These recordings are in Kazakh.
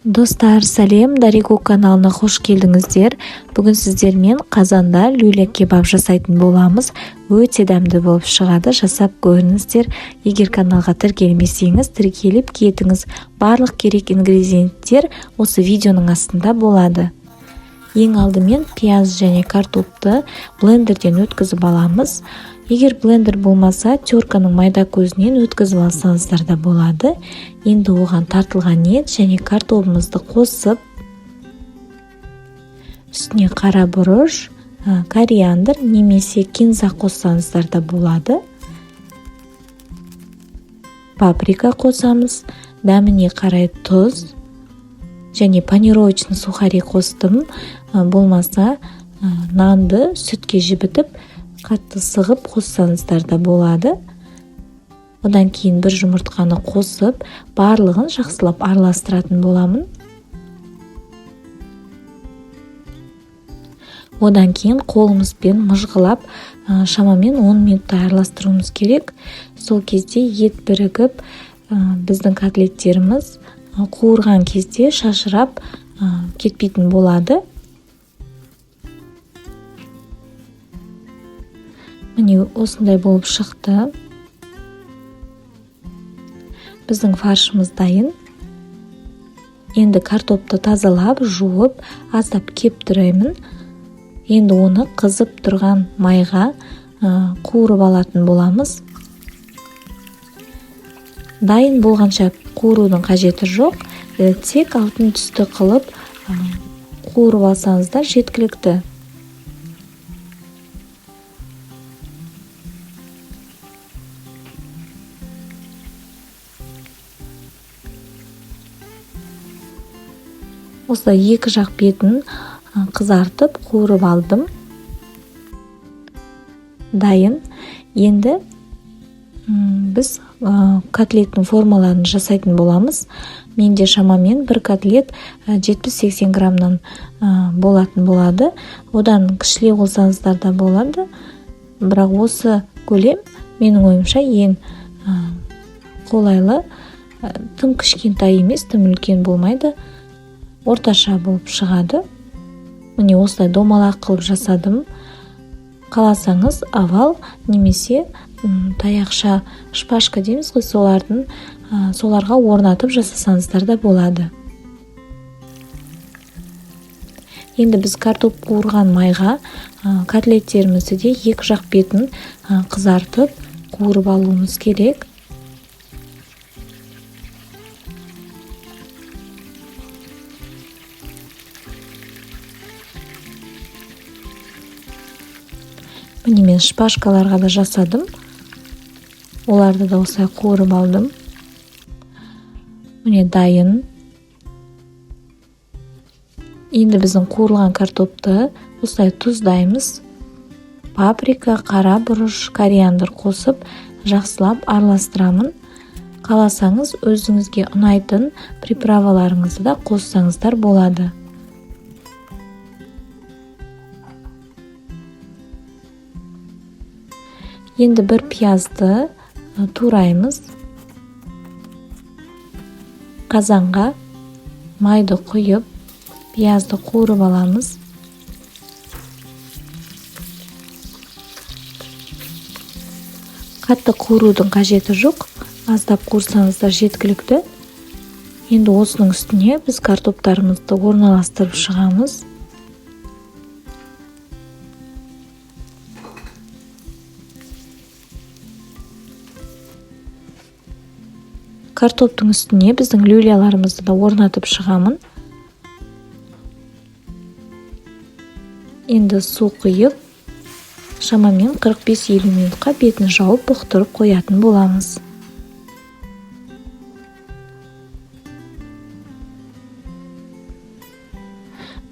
Достар, сәлем, Дарику каналына қош келдіңіздер. Бүгін сіздермен қазанда люля кебаб жасайтын боламыз. Өте дәмді болып шығады, жасап көріңіздер. Егер каналға тіркелмесеңіз, тіркеліп кетіңіз. Барлық керек ингредиенттер осы видеоның астында болады. Ең алдымен пияз және картопты блендерден өткізіп аламыз. Егер блендер болмаса, терканың майда көзінен өткізіп алсаңыздар да болады. Енді оған тартылған ет және картопымызды қосып, үстіне қара бұрыш, кориандр немесе кинза қоссаңыздар да болады. Паприка қосамыз, дәміне қарай тұз және панировочный сухари қостым. Болмаса, нанды сүтке жібітіп, қатты сығып қоссаңыздар да болады. Одан кейін бір жұмыртқаны қосып, барлығын жақсылап араластыратын боламын. Одан кейін қолымызбен мыжғылап, шамамен 10 минутта араластыруымыз керек. Сол кезде ет бірігіп, біздің котлеттеріміз қуырған кезде шашырап кетпейтін болады. Міне осындай болып шықты. Біздің фаршымыз дайын. Енді картопты тазалап, жуып, аздап кептіреймін. Енді оны қызып тұрған майға қуырып алатын боламыз. Дайын болғанша қуырудың қажеті жоқ. Тек алтын түсті қылып қуырып алсаңыздар жеткілікті. Осылай екі жақ бетін қызартып қуырып алдым. Дайын. Енді біз котлеттің формаларын жасайтын боламыз. Менде шамамен бір котлет 70-80 граммнан болатын болады. Одан кішілеу болсаңыздар да болады. Бірақ осы көлем менің ойымша ең қолайлы. Тым кішкентай емес, тым үлкен болмайды. Орташа болып шығады. Міне осылай домалақ қылып жасадым. Қаласаңыз овал немесе таяқша, шпажка дейміз ғой, соларға орнатып жасасаңыздар да болады. Енді біз картоп қуырған майға котлеттерімізді де екі жақ бетін қызартып қуырып алуымыз керек. Міне мен шпажкаларға да жасадым. Оларды да осылай қуырып алдым. Міне дайын. Енді біздің қуырылған картопты осылай тұздаймыз. Паприка, қара бұрыш, кориандр қосып, жақсылап араластырамын. Қаласаңыз, өзіңізге ұнайтын приправаларыңызды да қоссаңыздар болады. Енді бір пиязды тураймыз. Қазанға майды құйып, пиязды қуырып аламыз. Қатты қуырудың қажеті жоқ. Аздап қуырсаңыздар жеткілікті. Енді осының үстіне біз картоптарымызды орналастырып шығамыз. Картоптың үстіне біздің люляларымызды да орнатып шығамын. Енді су құйып, шамамен 45-50 минутқа бетін жауып бұқтырып қоятын боламыз.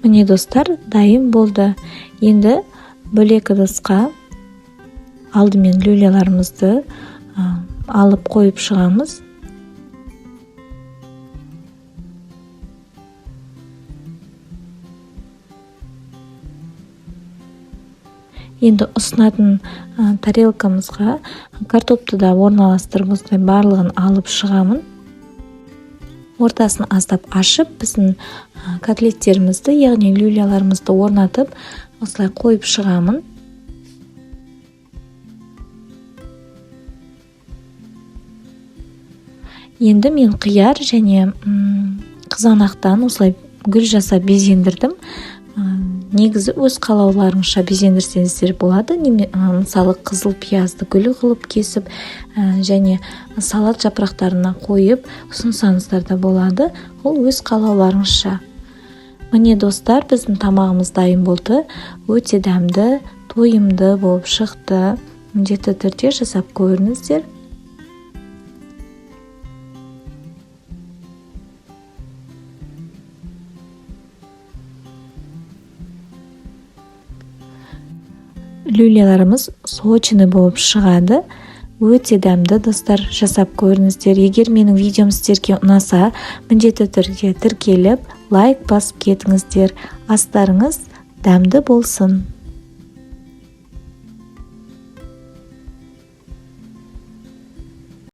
Міне достар, дайын болды. Енді бөлек ыдысқа алдымен люляларымызды алып қойып шығамыз. Енді ұсынатын тарелкамызға картопты да орналастырып, осылай барлығын алып шығамын. ортасын аздап ашып, біздің котлеттерімізді, яғни люляларымызды орнатып, осылай қойып шығамын. Енді мен қияр және қызанақтан осылай гүл жасап безендірдім. Негізі өз қалауларыңызша безендірсеңіздер болады. Мысалы қызыл пиязды гүл қылып кесіп және салат жапырақтарына қойып ұсынсаңыздар да болады. Ол өз қалауларыңызша. Міне достар, біздің тамағымыз дайын болды. Өте дәмді, тойымды болып шықты. Міндетті түрде жасап көріңіздер. Люляларымыз сочный болып шығады. Өте дәмді достар, жасап көріңіздер. Егер менің видеом сіздерге ұнаса, міндетті түрде тіркеліп, лайк басып кетіңіздер. Астарыңыз дәмді болсын.